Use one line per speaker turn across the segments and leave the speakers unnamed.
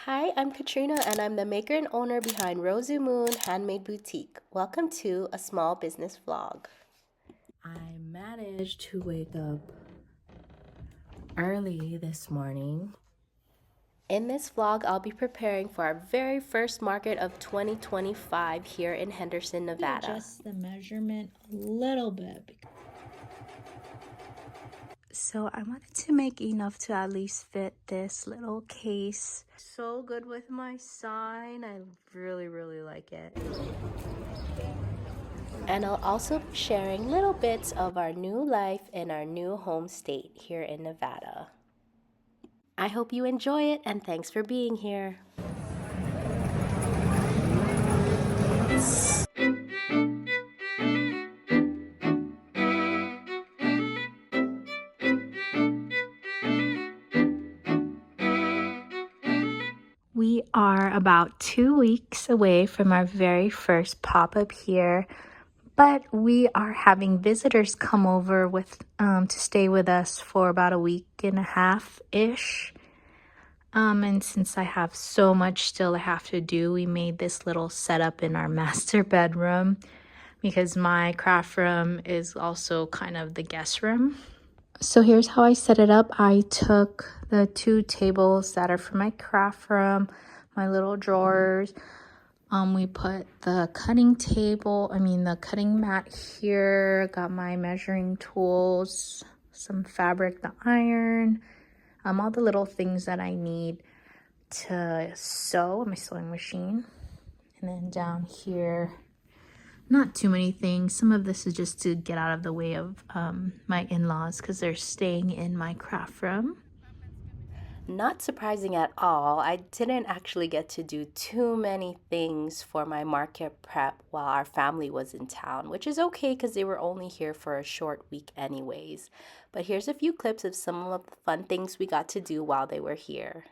Hi, I'm Katrina and I'm the maker and owner behind Rozu Moon Handmade Boutique. Welcome to a small business vlog. I managed to wake up early this morning. In this vlog, I'll be preparing for our very first market of 2025 here in Henderson, Nevada.
Adjust the measurement a little bit.
So I wanted to make enough to at least fit this little case. So good with my sign. I really like it. And I'll also be sharing little bits of our new life in our new home state here in Nevada. I hope you enjoy it and thanks for being here. We are about 2 weeks away from our very first pop-up here, but we are having visitors come over to stay with us for about a week and a half-ish. And since I have so much still I have to do, we made this little setup in our master bedroom because my craft room is also kind of the guest room. So here's how I set it up. I took the 2 tables that are for my craft room, my little drawers. We put the the cutting mat here, got my measuring tools, some fabric, the iron, all the little things that I need to sew, my sewing machine. And then down here, not too many things. Some of this is just to get out of the way of my in-laws because they're staying in my craft room. Not surprising at all, I didn't actually get to do too many things for my market prep while our family was in town, which is okay because they were only here for a short week anyways. But here's a few clips of some of the fun things we got to do while they were here.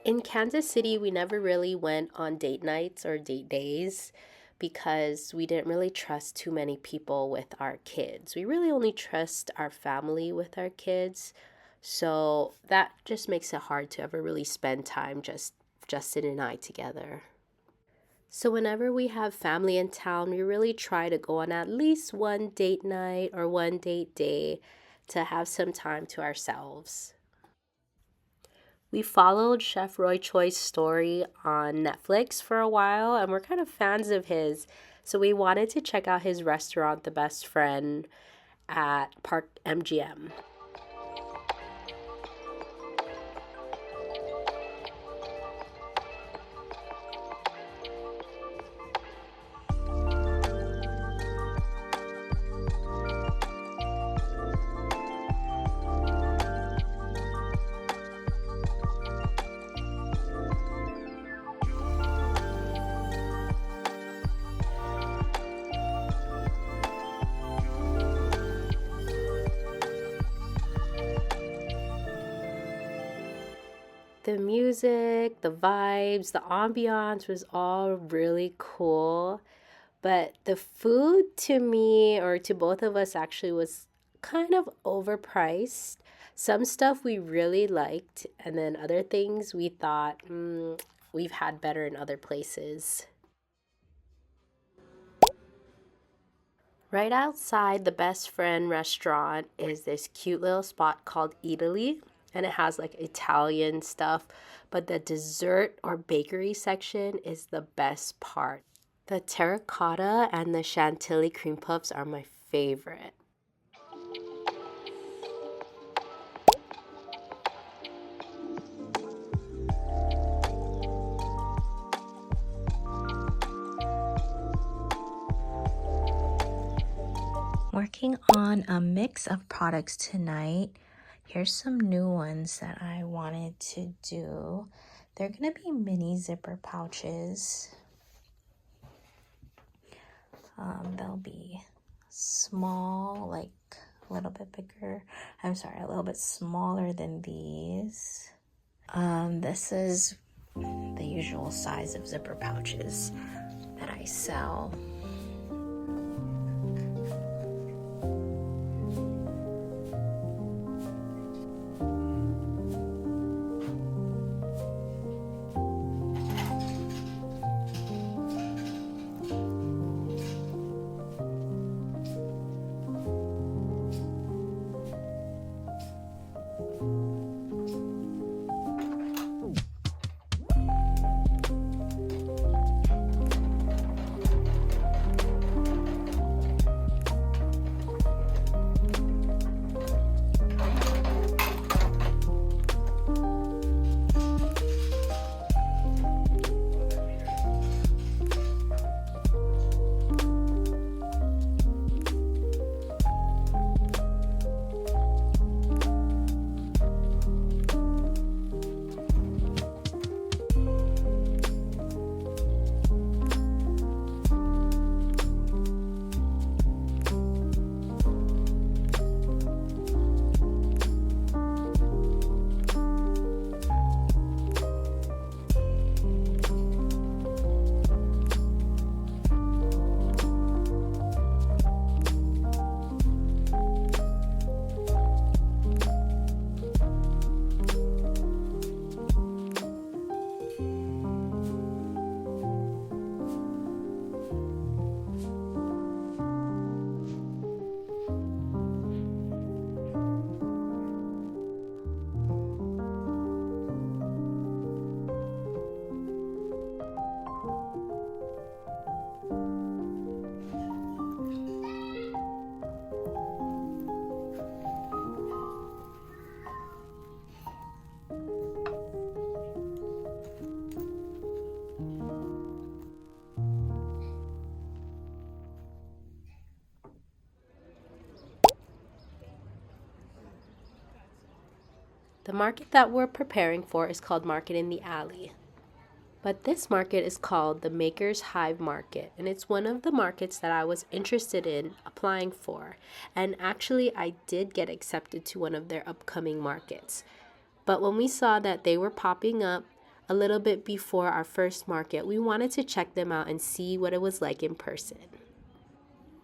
In Kansas City, we never really went on date nights or date days because we didn't really trust too many people with our kids. We really only trust our family with our kids. So that just makes it hard to ever really spend time just Justin and I together. So whenever we have family in town, we really try to go on at least one date night or one date day to have some time to ourselves. We followed Chef Roy Choi's story on Netflix for a while, and we're kind of fans of his. So we wanted to check out his restaurant, The Best Friend, at Park MGM. The music, the vibes, the ambiance was all really cool. But the food to me, or to both of us actually, was kind of overpriced. Some stuff we really liked, and then other things we thought we've had better in other places.
Right outside the Best Friend restaurant is this cute little spot called Italy, and it has like Italian stuff, but the dessert or bakery section is the best part. The terracotta and the chantilly cream puffs are my favorite.
Working on a mix of products tonight. Here's some new ones that I wanted to do. They're gonna be mini zipper pouches. They'll be small, like a little bit bigger. I'm sorry, a little bit smaller than these. This is the usual size of zipper pouches that I sell.
The market that we're preparing for is called Market in the Alley. But this market is called the Maker's Hive Market, and it's one of the markets that I was interested in applying for. And actually, I did get accepted to one of their upcoming markets. But when we saw that they were popping up a little bit before our first market, we wanted to check them out and see what it was like in person.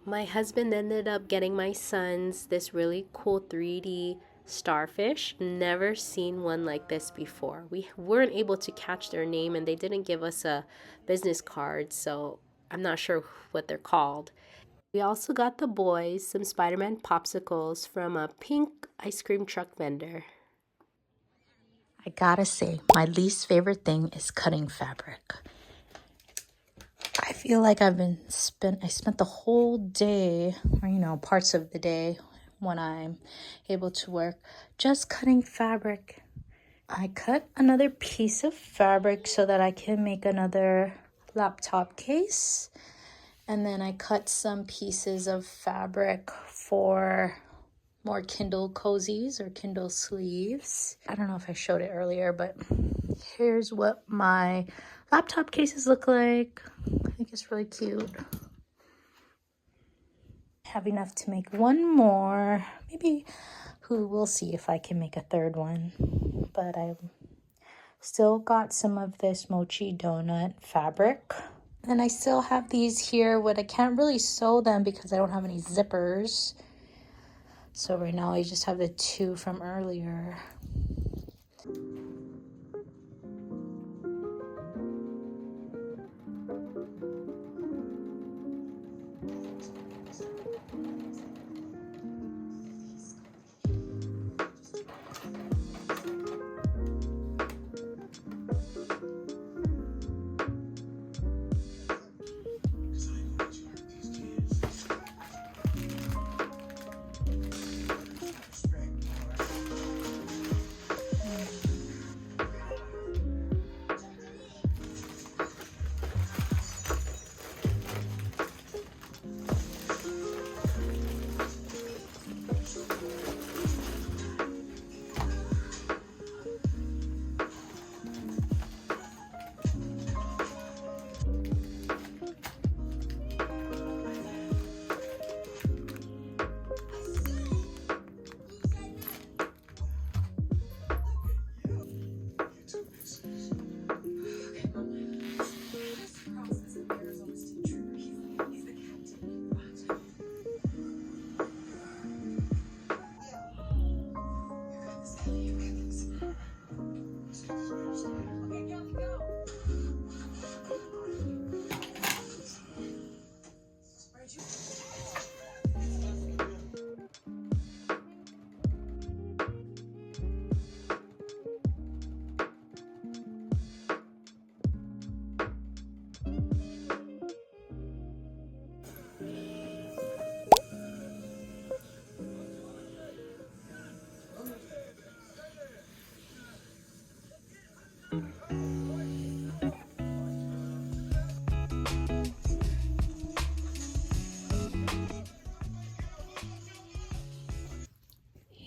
My husband ended up getting my sons this really cool 3D starfish. Never seen one like this before. We weren't able to catch their name and they didn't give us a business card, so I'm not sure what they're called. We also got the boys some Spider-Man popsicles from a pink ice cream truck vendor.
I gotta say, my least favorite thing is cutting fabric. I feel like I spent the whole day, or parts of the day when I'm able to work, just cutting fabric. I cut another piece of fabric so that I can make another laptop case. And then I cut some pieces of fabric for more Kindle cozies or Kindle sleeves. I don't know if I showed it earlier, but here's what my laptop cases look like. I think it's really cute. I have enough to make one more. Maybe we'll see if I can make a third one. But I still got some of this mochi donut fabric. And I still have these here, but I can't really sew them because I don't have any zippers. So right now I just have the two from earlier.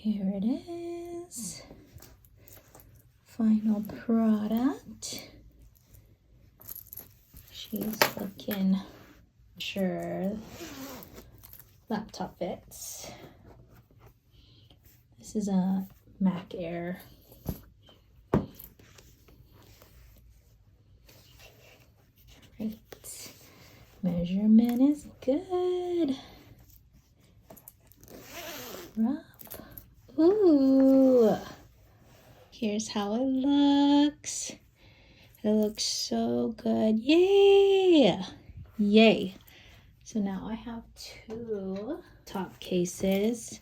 Here it is. Final product. She's looking sure laptop fits. This is a Mac Air. Right. Measurement is good. Rough. Ooh. Here's how it looks. It looks so good. Yay! Yay. So now I have 2 top cases.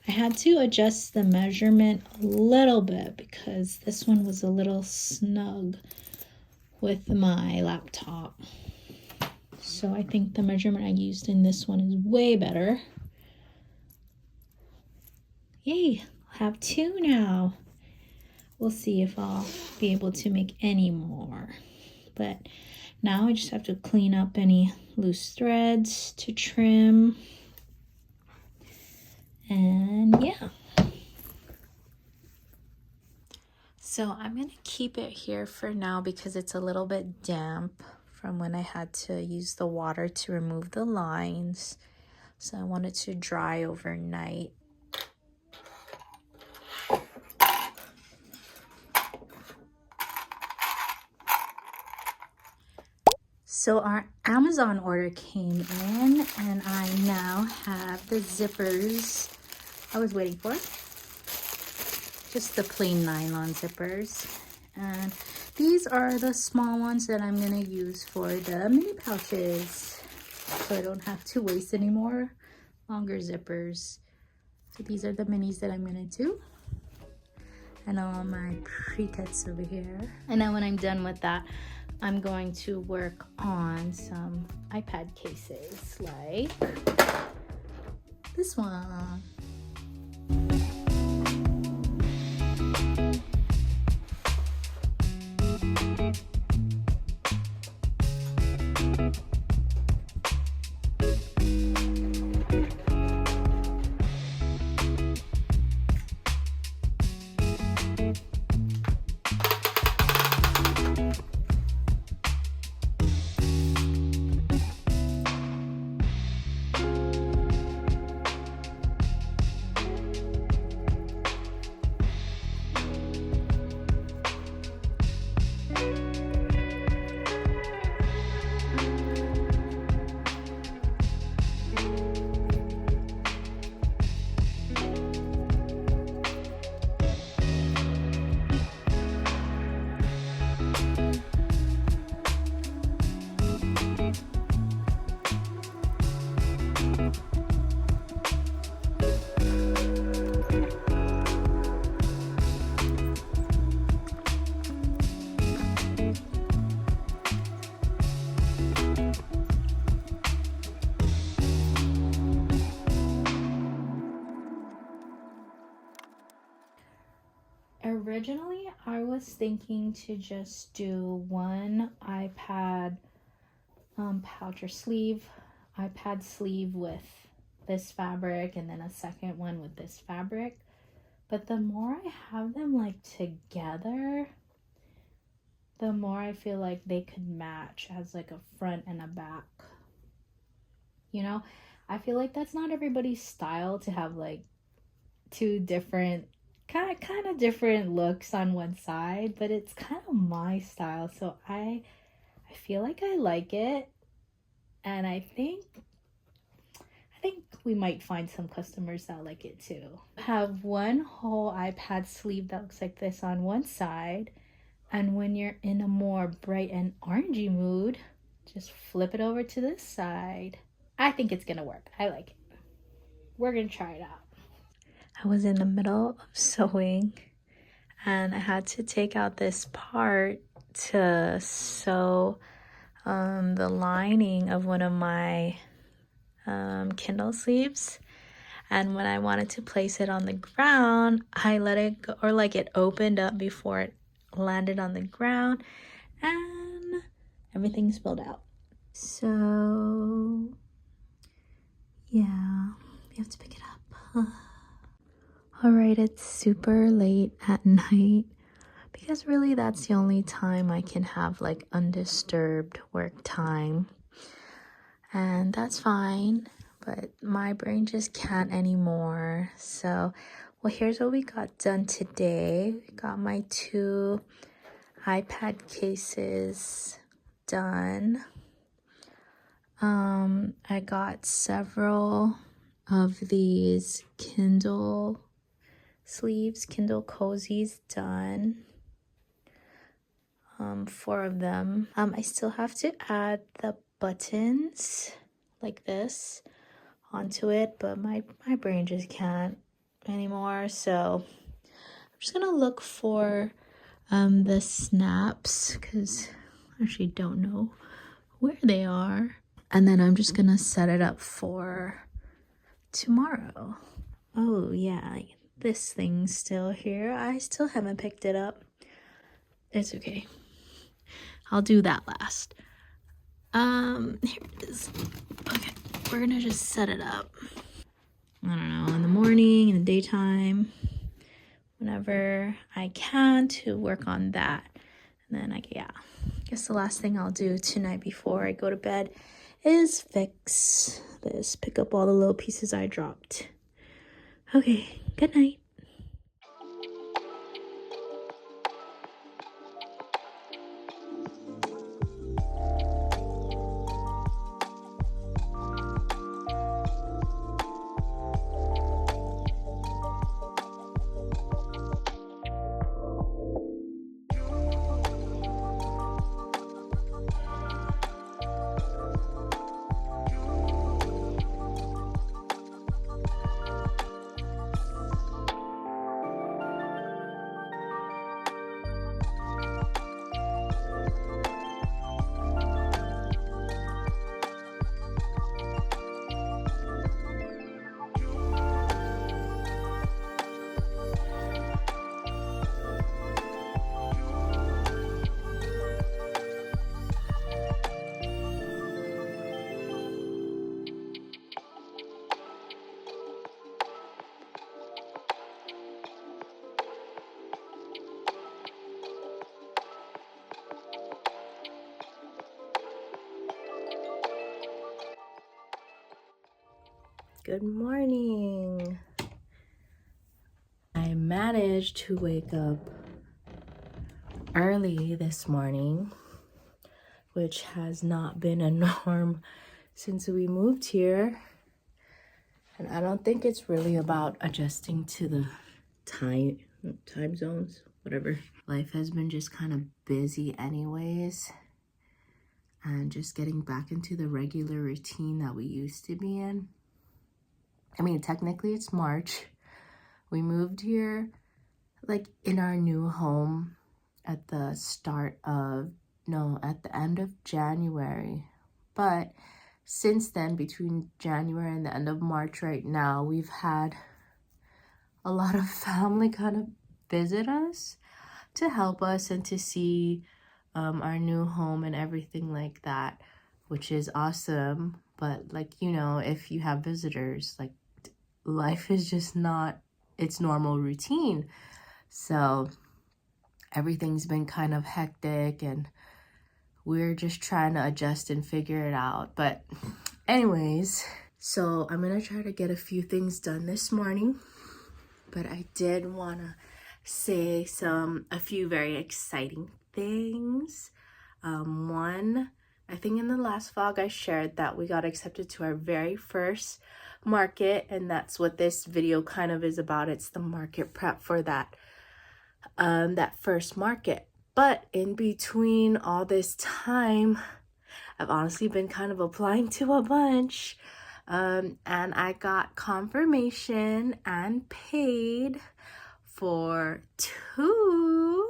I had to adjust the measurement a little bit because this one was a little snug with my laptop. So I think the measurement I used in this one is way better. Yay, I'll have 2 now. We'll see if I'll be able to make any more. But now I just have to clean up any loose threads to trim. And yeah.
So I'm going to keep it here for now because it's a little bit damp from when I had to use the water to remove the lines. So I want it to dry overnight. So our Amazon order came in and I now have the zippers I was waiting for. Just the plain nylon zippers. And these are the small ones that I'm gonna use for the mini pouches. So I don't have to waste any more longer zippers. So these are the minis that I'm gonna do. And all my pre-cuts over here. And then when I'm done with that, I'm going to work on some iPad cases like this one. Originally, I was thinking to just do one iPad pouch or sleeve, iPad sleeve with this fabric and then a second one with this fabric. But the more I have them like together, the more I feel like they could match as like a front and a back. You know, I feel like that's not everybody's style to have like 2 different kind of different looks on one side, but it's kind of my style, so I feel like I like it, and I think we might find some customers that like it too. I have one whole iPad sleeve that looks like this on one side, and when you're in a more bright and orangey mood, just flip it over to this side. I think it's gonna work. I like it. We're gonna try it out. I was in the middle of sewing and I had to take out this part to sew the lining of one of my Kindle sleeves. And when I wanted to place it on the ground, I let it go, or like it opened up before it landed on the ground and everything spilled out. So yeah, we have to pick it up. Alright, it's super late at night because really that's the only time I can have like undisturbed work time. And that's fine, but my brain just can't anymore. So, well, here's what we got done today. We got my 2 iPad cases done. I got several of these Kindle sleeves, Kindle cozies done. 4 of them. I still have to add the buttons like this onto it, but my brain just can't anymore. So I'm just gonna look for the snaps because I actually don't know where they are. And then I'm just gonna set it up for tomorrow. Oh yeah, this thing's still here. I still haven't picked it up. It's okay. I'll do that last. Here it is. Okay, we're gonna just set it up. I don't know, in the morning, in the daytime, whenever I can to work on that. And then I guess the last thing I'll do tonight before I go to bed is fix this, pick up all the little pieces I dropped. Okay, good night.
Good morning. I managed to wake up early this morning, which has not been a norm since we moved here. And I don't think it's really about adjusting to the time zones, whatever. Life has been just kind of busy anyways. And just getting back into the regular routine that we used to be in. I mean, technically it's March. We moved here like in our new home at the end of January. But since then, between January and the end of March right now, we've had a lot of family kind of visit us to help us and to see our new home and everything like that, which is awesome. But like, if you have visitors, like life is just not its normal routine. So everything's been kind of hectic and we're just trying to adjust and figure it out. But anyways, so I'm gonna try to get a few things done this morning, but I did wanna say a few very exciting things. One, I think in the last vlog I shared that we got accepted to our very first market, and that's what this video kind of is about. It's the market prep for that first market. But in between all this time, I've honestly been kind of applying to a bunch, and I got confirmation and paid for 2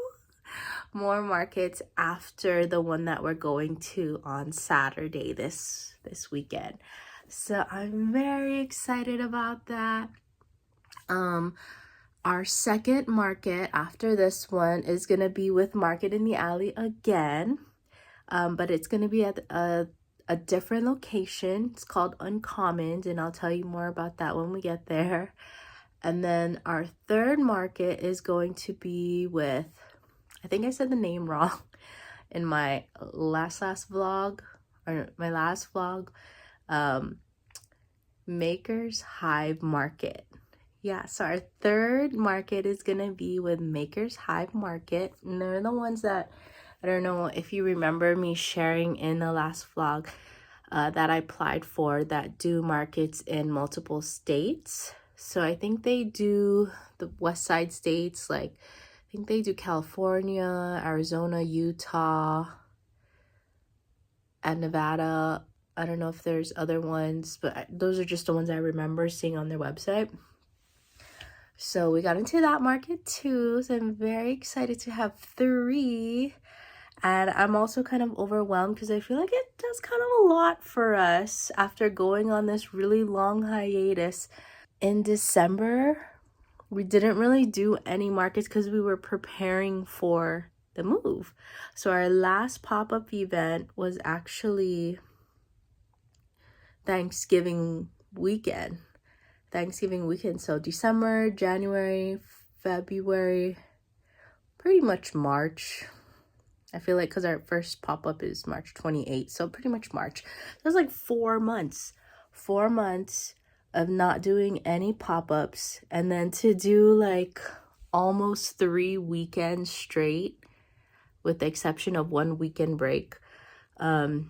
more markets after the one that we're going to on Saturday this weekend. So I'm very excited about that. Our second market after this one is gonna be with Market in the Alley again, but it's gonna be at a different location. It's called Uncommon, and I'll tell you more about that when we get there. And then our third market is going to be with, I think I said the name wrong in my last vlog, or my last vlog, Maker's Hive Market. Yeah, so our third market is gonna be with Maker's Hive Market. And they're the ones that, I don't know if you remember me sharing in the last vlog, that I applied for, that do markets in multiple states. So I think they do the west side states, like I think they do California, Arizona, Utah, and Nevada. I don't know if there's other ones, but those are just the ones I remember seeing on their website. So we got into that market too. So I'm very excited to have 3. And I'm also kind of overwhelmed because I feel like it does kind of a lot for us after going on this really long hiatus. In December, we didn't really do any markets because we were preparing for the move. So our last pop-up event was actually Thanksgiving weekend. So December, January, February, pretty much March. I feel like because our first pop-up is March 28th, so pretty much March. It was like 4 months. 4 months of not doing any pop-ups, and then to do like almost 3 weekends straight, with the exception of 1 weekend break, of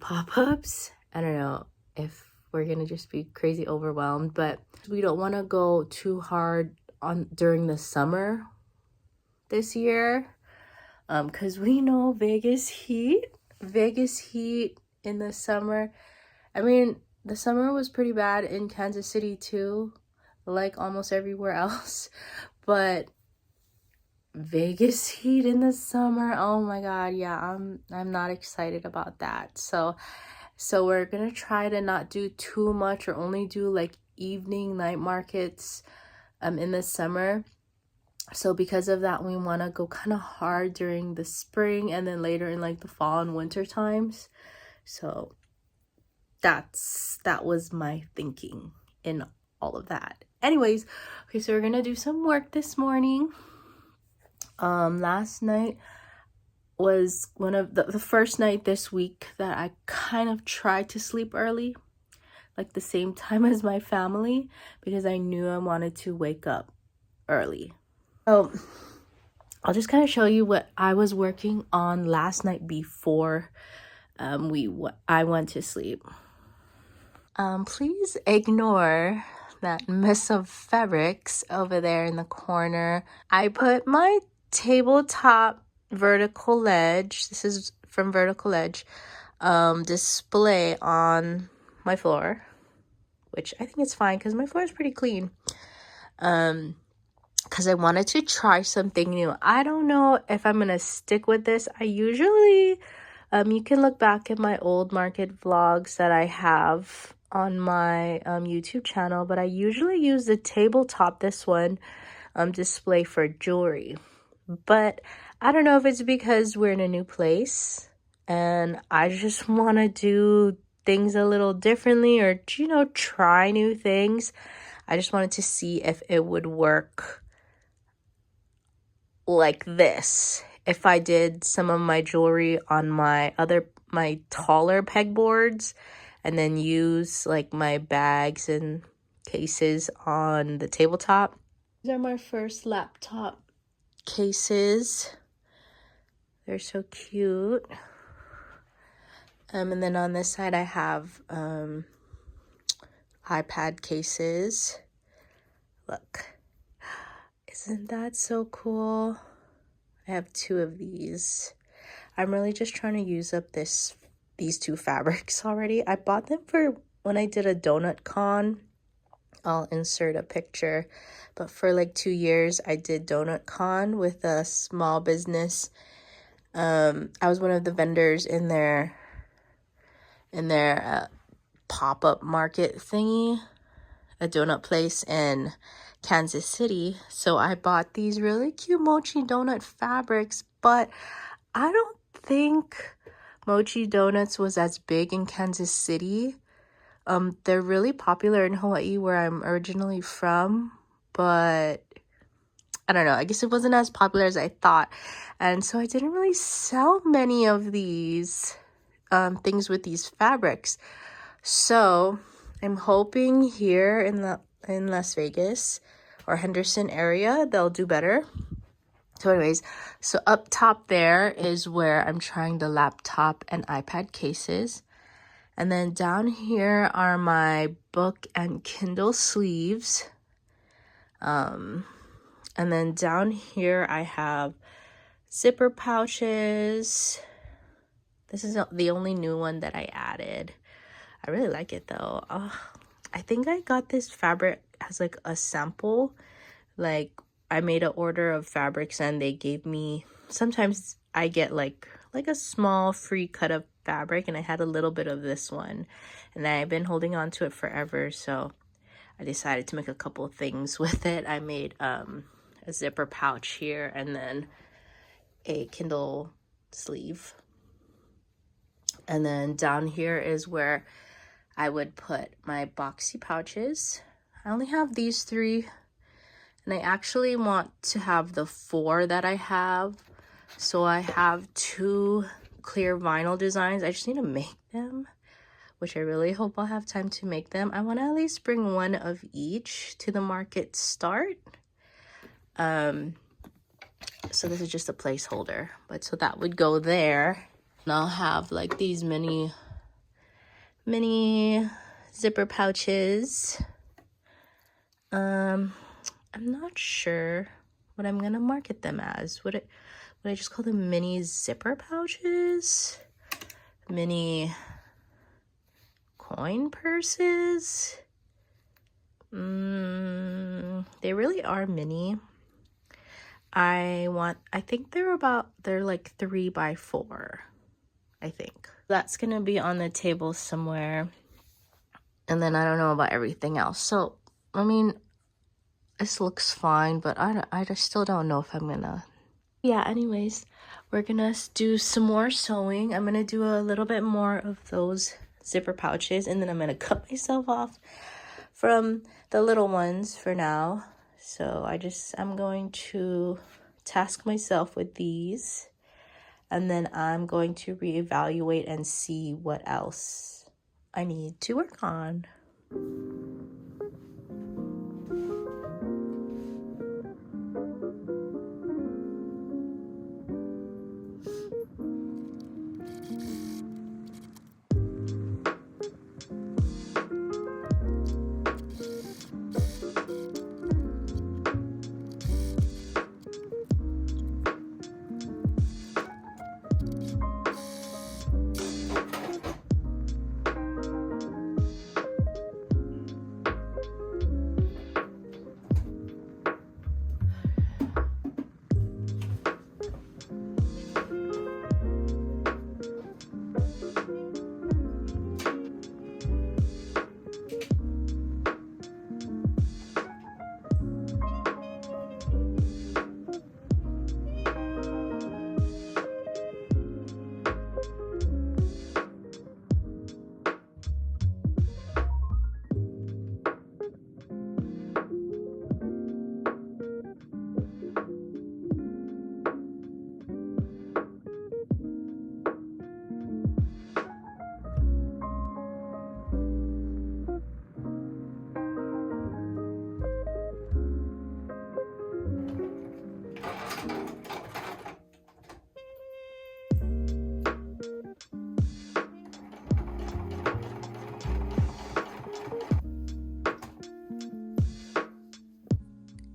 pop-ups. I don't know if we're gonna just be crazy overwhelmed, but we don't want to go too hard on during the summer this year. Because we know Vegas heat in the summer. I mean, the summer was pretty bad in Kansas City too, like almost everywhere else. But Vegas heat in the summer, oh my god, yeah, I'm not excited about that. So we're gonna try to not do too much, or only do like evening night markets in the summer. So because of that, we want to go kind of hard during the spring and then later in like the fall and winter times. So that was my thinking in all of that. Anyways, okay, so we're gonna do some work this morning. Last night was one of the first night this week that I kind of tried to sleep early, like the same time as my family, because I knew I wanted to wake up early. So I'll just kind of show you what I was working on last night before I went to sleep. Please ignore that mess of fabrics over there in the corner. I put my tabletop vertical ledge, this is from Vertical Edge, display on my floor, which I think it's fine because my floor is pretty clean. Because I wanted to try something new. I don't know if I'm gonna stick with this. I usually, you can look back at my old market vlogs that I have on my YouTube channel, but I usually use the tabletop, this one, display for jewelry. But I don't know if it's because we're in a new place and I just want to do things a little differently, or, you know, try new things. I just wanted to see if it would work like this if I did some of my jewelry on my taller pegboards, and then use like my bags and cases on the tabletop. These are my first laptop cases. They're so cute. And then on this side I have iPad cases. Look. Isn't that so cool? I have 2 of these. I'm really just trying to use up these 2 fabrics already. I bought them for when I did a donut con. I'll insert a picture. But for like 2 years, I did donut con with a small business. I was one of the vendors in their pop-up market thingy, a donut place in Kansas City. So I bought these really cute mochi donut fabrics, but I don't think mochi donuts was as big in Kansas City.
They're really popular in Hawaii, where I'm originally from, but I don't know, I guess it wasn't as popular as I thought. And so I didn't really sell many of these things with these fabrics. So I'm hoping here in Las Vegas or Henderson area, they'll do better. So anyways, so up top there is where I'm trying the laptop and iPad cases. And then down here are my book and Kindle sleeves. And then down here I have zipper pouches. This is the only new one that I added. I really like it though. I think I got this fabric as like a sample. Like I made an order of fabrics and they gave me, sometimes I get like a small free cut of fabric, and I had a little bit of this one, and I've been holding on to it forever, so I decided to make a couple of things with it. I made a zipper pouch here and then a Kindle sleeve. And then down here is where I would put my boxy pouches. I only have these 3, and I actually want to have the 4 that I have. So I have 2 clear vinyl designs. I just need to make them, which I really hope I'll have time to make them. I want to at least bring 1 of each to the market start. So this is just a placeholder, but so that would go there. And I'll have like these mini zipper pouches. I'm not sure what I'm gonna market them as. Would I just call them mini zipper pouches? Mini coin purses? They really are mini. I think they're like 3 by 4, I think. That's gonna be on the table somewhere. And then I don't know about everything else. So, I mean, this looks fine, but I just still don't know if I'm gonna. Yeah, anyways, we're gonna do some more sewing. I'm gonna do a little bit more of those zipper pouches, and then I'm gonna cut myself off from the little ones for now. So I'm going to task myself with these, and then I'm going to reevaluate and see what else I need to work on.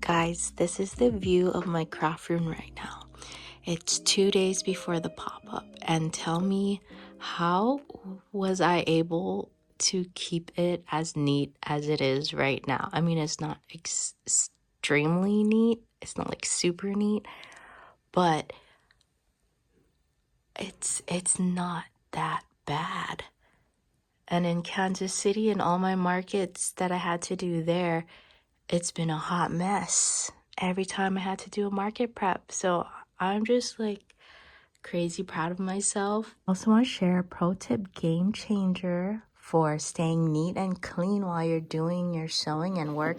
Guys, this is the view of my craft room right now. It's 2 days before the pop-up, and tell me, how was I able to keep it as neat as it is right now? I mean, it's not extremely neat. It's not like super neat, but it's not that bad. And in Kansas City and all my markets that I had to do there, it's been a hot mess every time I had to do a market prep. So I'm just like crazy proud of myself. Also want to share a pro tip game changer for staying neat and clean while you're doing your sewing and work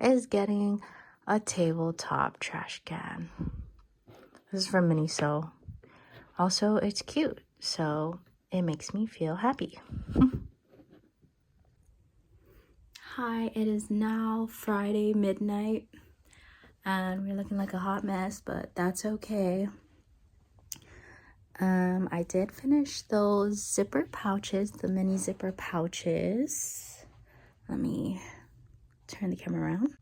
is getting a tabletop trash can. This is from Miniso. Also, it's cute, so it makes me feel happy. Hi, it is now Friday midnight, and we're looking like a hot mess, but that's okay. I did finish those zipper pouches, the mini zipper pouches. Let me turn the camera around.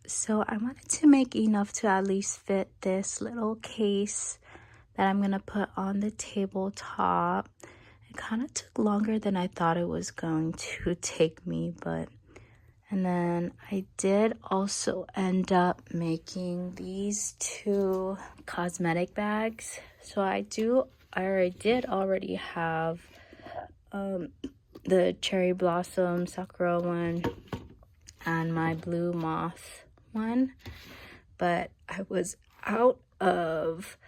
So I wanted to make enough to at least fit this little case that I'm gonna put on the tabletop. It kind of took longer than I thought it was going to take me, and then I did also end up making these 2 cosmetic bags. So I did already have the cherry blossom sakura one and my blue moth one, but I was out of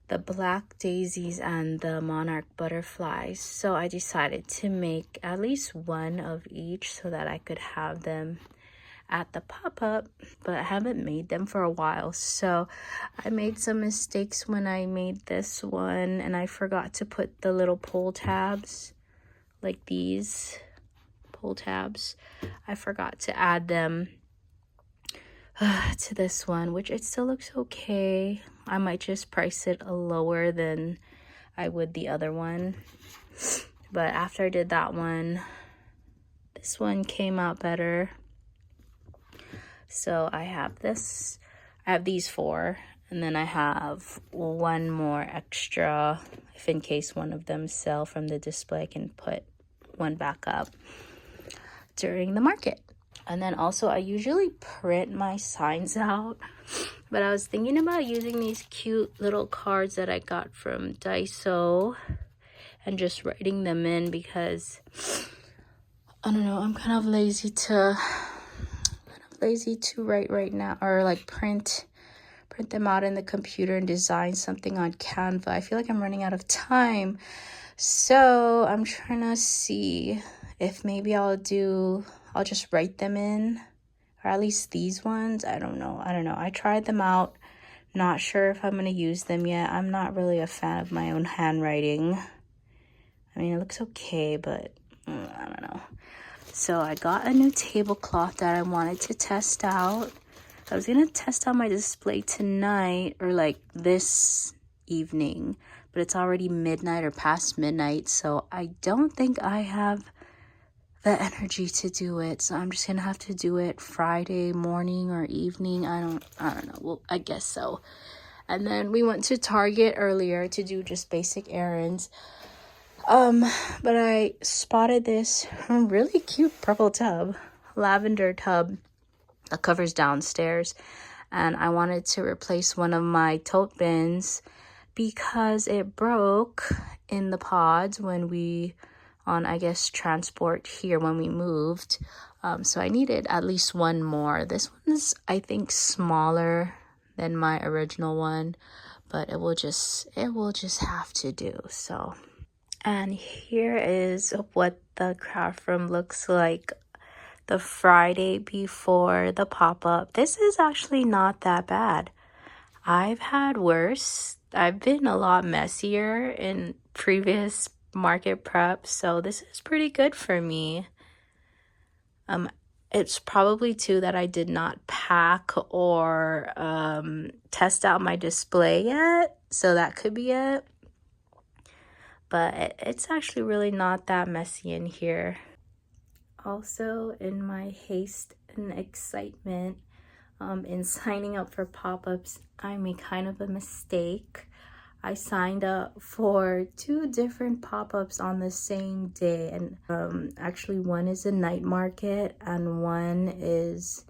the black daisies and the monarch butterflies, so I decided to make at least one of each so that I could have them at the pop-up, but I haven't made them for a while. So I made some mistakes when I made this one, and I forgot to put the little pull tabs, like these pull tabs. I forgot to add them to this one, which it still looks okay. I might just price it lower than I would the other one, but after I did that one, this one came out better. So I have these 4, and then I have one more extra if in case one of them sell from the display. I can put one back up during the market. And then also I usually print my signs out, but I was thinking about using these cute little cards that I got from Daiso and just writing them in, because I don't know, I'm kind of lazy to write right now, or like print them out in the computer and design something on Canva. I feel like I'm running out of time, so I'm trying to see if maybe I'll just write them in, or at least these ones. I don't know. I tried them out, not sure if I'm going to use them yet. I'm not really a fan of my own handwriting. I mean, it looks okay, but I don't know. So I got a new tablecloth that I wanted to test out. I was gonna test out my display tonight, or like this evening, but it's already midnight or past midnight, so I don't think I have the energy to do it. So I'm just gonna have to do it Friday morning or evening. I don't know. Well, I guess so. And then we went to Target earlier to do just basic errands. But I spotted this really cute purple tub, lavender tub that covers downstairs, and I wanted to replace one of my tote bins because it broke in the pods when we I guess transport here when we moved. So I needed at least one more. This one's, I think, smaller than my original one, but it will just have to do. So, and here is what the craft room looks like the Friday before the pop-up. This is actually not that bad. I've had worse. I've been a lot messier in previous market preps, so this is pretty good for me. It's probably too that I did not pack or test out my display yet, so that could be it. But it's actually really not that messy in here. Also, in my haste and excitement in signing up for pop-ups, I made kind of a mistake. I signed up for 2 different pop-ups on the same day, and actually one is a night market and one is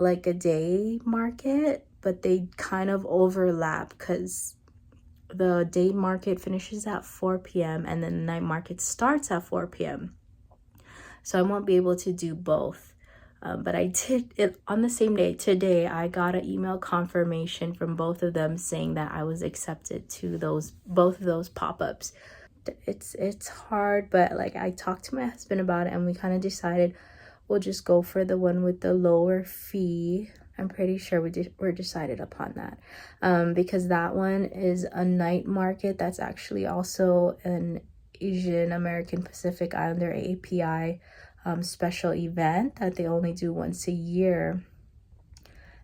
like a day market, but they kind of overlap because the day market finishes at 4 p.m. and then the night market starts at 4 p.m. So I won't be able to do both. But I did it on the same day. Today, I got an email confirmation from both of them saying that I was accepted to both of those pop-ups. it's hard, but like I talked to my husband about it and we kind of decided we'll just go for the one with the lower fee. I'm pretty sure we're decided upon that, because that one is a night market that's actually also an Asian American Pacific Islander API special event that they only do once a year.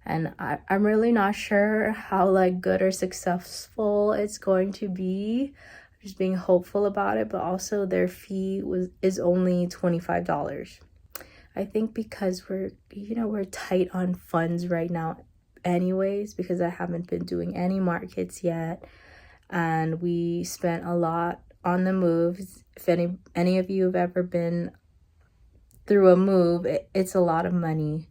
And I'm really not sure how like good or successful it's going to be. Just being hopeful about it, but also their fee is only $25. I think because we're tight on funds right now anyways, because I haven't been doing any markets yet, and we spent a lot on the moves. If any of you have ever been through a move, it's a lot of money.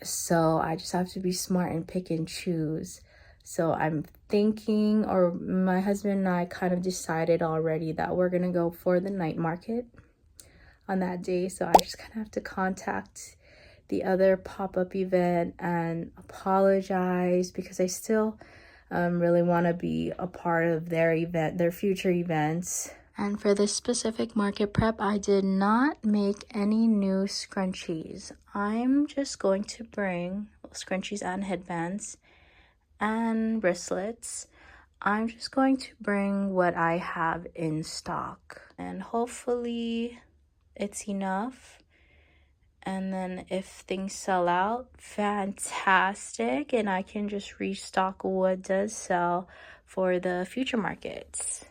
So I just have to be smart and pick and choose. So I'm thinking, or my husband and I kind of decided already that we're gonna go for the night market on that day. So I just kind of have to contact the other pop-up event and apologize, because I still really want to be a part of their event, their future events. And for this specific market prep, I did not make any new scrunchies. I'm just going to bring scrunchies and headbands and wristlets. I'm just going to bring what I have in stock, and hopefully it's enough. And then if things sell out, fantastic, and I can just restock what does sell for the future markets.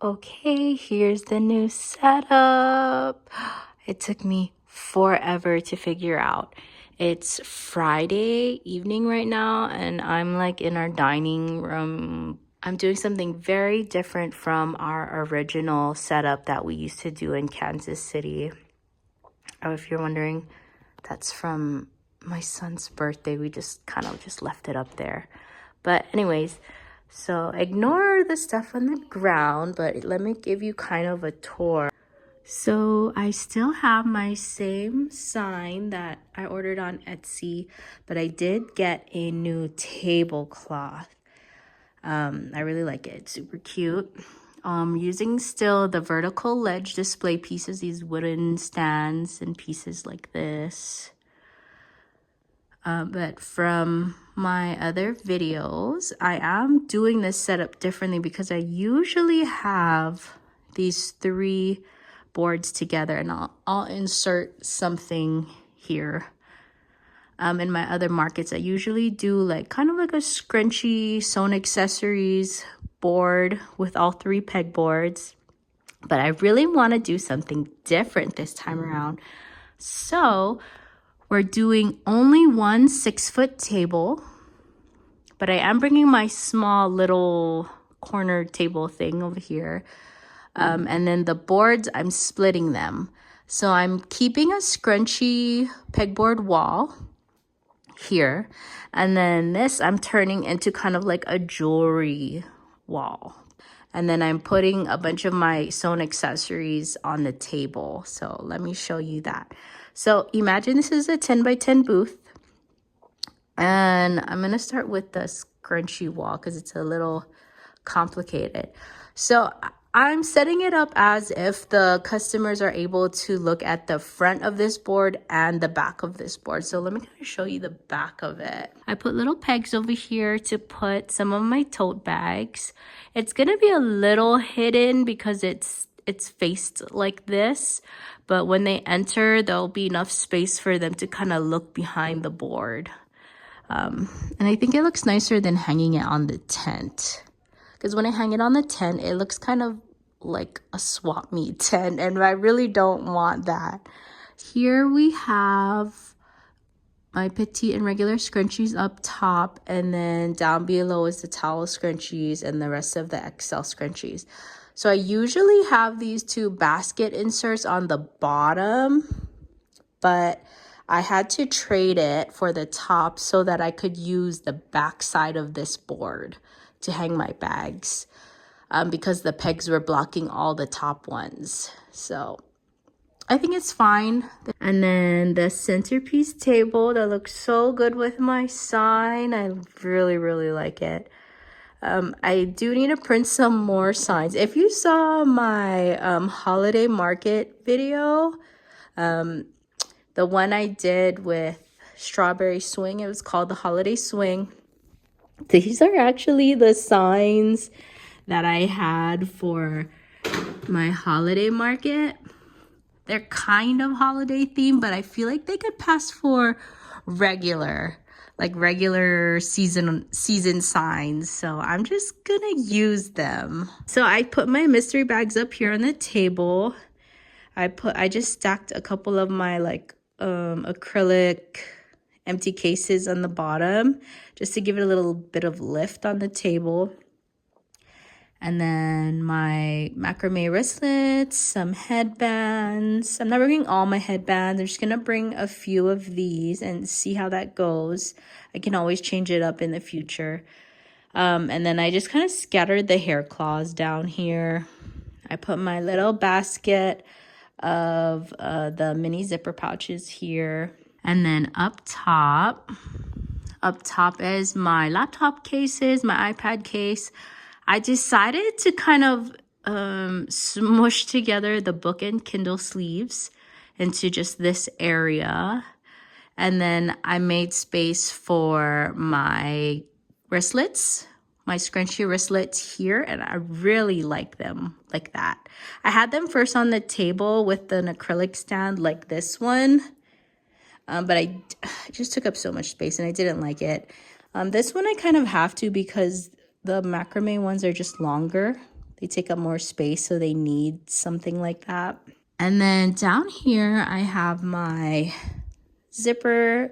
Okay, here's the new setup. It took me forever to figure out. It's Friday evening right now, and I'm like in our dining room. I'm doing something very different from our original setup that we used to do in Kansas City. Oh, if you're wondering, that's from my son's birthday. We just kind of just left it up there. But anyways, so ignore the stuff on the ground, but let me give you kind of a tour. So I still have my same sign that I ordered on Etsy, but I did get a new tablecloth. I really like it. It's super cute. Using still the vertical ledge display pieces, these wooden stands and pieces like this. But from my other videos, I am doing this setup differently because I usually have these 3 boards together, and I'll insert something here. In my other markets, I usually do like kind of like a scrunchy sewn accessories board with all 3 pegboards, but I really want to do something different this time around. So we're doing only one 6-foot table, but I am bringing my small little corner table thing over here. And then the boards, I'm splitting them. So I'm keeping a scrunchy pegboard wall here. And then this I'm turning into kind of like a jewelry wall. And then I'm putting a bunch of my sewn accessories on the table. So let me show you that. So imagine this is a 10 by 10 booth. And I'm going to start with the scrunchy wall because it's a little complicated. So I'm setting it up as if the customers are able to look at the front of this board and the back of this board. So let me kind of show you the back of it. I put little pegs over here to put some of my tote bags. It's going to be a little hidden because it's faced like this, but when they enter, there'll be enough space for them to kind of look behind the board. And I think it looks nicer than hanging it on the tent. Because when I hang it on the tent, it looks kind of like a swap meet tent, and I really don't want that. Here we have my petite and regular scrunchies up top, and then down below is the towel scrunchies and the rest of the XL scrunchies. So I usually have these 2 basket inserts on the bottom, but I had to trade it for the top so that I could use the back side of this board to hang my bags, because the pegs were blocking all the top ones. So I think it's fine. And then the centerpiece table that looks so good with my sign. I really, really like it. I do need to print some more signs. If you saw my holiday market video, the one I did with Strawberry Swing, it was called the Holiday Swing. These are actually the signs that I had for my holiday market. They're kind of holiday themed, but I feel like they could pass for regular, like regular season signs. So I'm just gonna use them. So I put my mystery bags up here on the table. I just stacked a couple of my like acrylic empty cases on the bottom just to give it a little bit of lift on the table. And then my macrame wristlets, some headbands. I'm not bringing all my headbands. I'm just going to bring a few of these and see how that goes. I can always change it up in the future. And then I just kind of scattered the hair claws down here. I put my little basket of the mini zipper pouches here. And then up top is my laptop cases, my iPad case. I decided to kind of smush together the book and Kindle sleeves into just this area. And then I made space for my wristlets, my scrunchy wristlets here, and I really like them like that. I had them first on the table with an acrylic stand like this one, but I just took up so much space and I didn't like it. This one I kind of have to because the macrame ones are just longer. They take up more space, so they need something like that. And then down here I have my zipper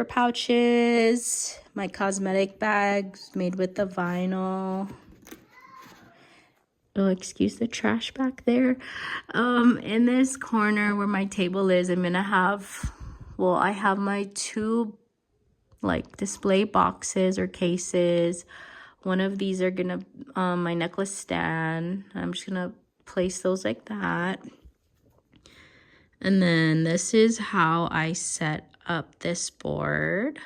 pouches, my cosmetic bags made with the vinyl. Oh, excuse the trash back there. In this corner where my table is, I'm gonna have, well, I have my two like display boxes or cases. One of these are gonna my necklace stand. I'm just gonna place those like that. And then this is how I set up this board.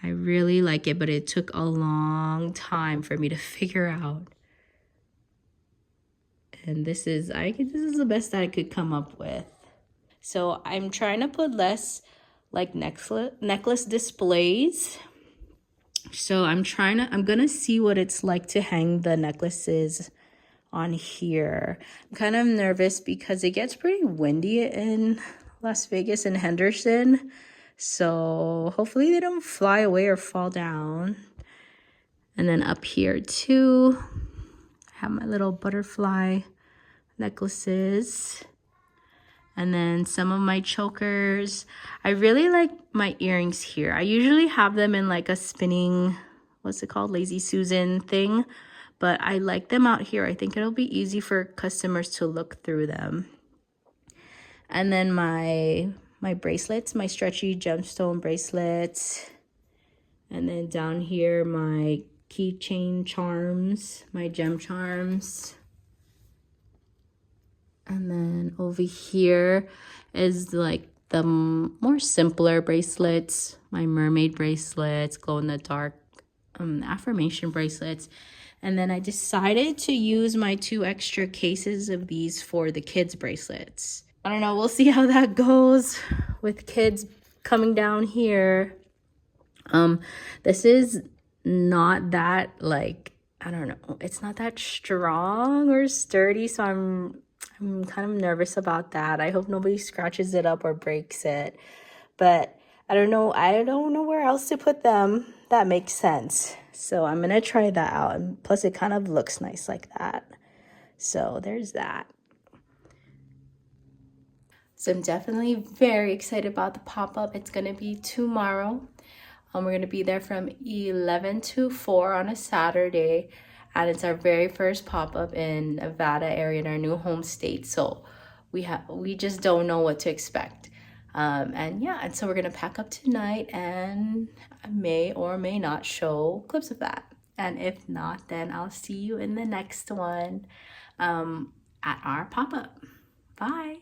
I really like it, but it took a long time for me to figure out. And this is the best that I could come up with. So I'm trying to put less like necklace displays. So I'm gonna see what it's like to hang the necklaces on here. I'm kind of nervous because it gets pretty windy in Las Vegas and Henderson. So hopefully they don't fly away or fall down. And then up here too, I have my little butterfly necklaces. And then some of my chokers. I really like my earrings here. I usually have them in like a spinning, what's it called? Lazy Susan thing. But I like them out here. I think it'll be easy for customers to look through them. And then my bracelets, my stretchy gemstone bracelets. And then down here, my keychain charms, my gem charms. And then over here is like the more simpler bracelets, my mermaid bracelets, glow in the dark affirmation bracelets. And then I decided to use my 2 extra cases of these for the kids bracelets. I don't know, we'll see how that goes with kids coming down here. This is not that like, I don't know, it's not that strong or sturdy, so I'm kind of nervous about that. I hope nobody scratches it up or breaks it. But I don't know where else to put them that makes sense. So I'm gonna try that out. And plus it kind of looks nice like that. So there's that. So I'm definitely very excited about the pop-up. It's gonna be tomorrow. We're gonna be there from 11 to 4 on a Saturday. And it's our very first pop-up in Nevada area in our new home state. So we just don't know what to expect. And so we're gonna pack up tonight, and I may or may not show clips of that. And if not, then I'll see you in the next one. at our pop-up. Bye.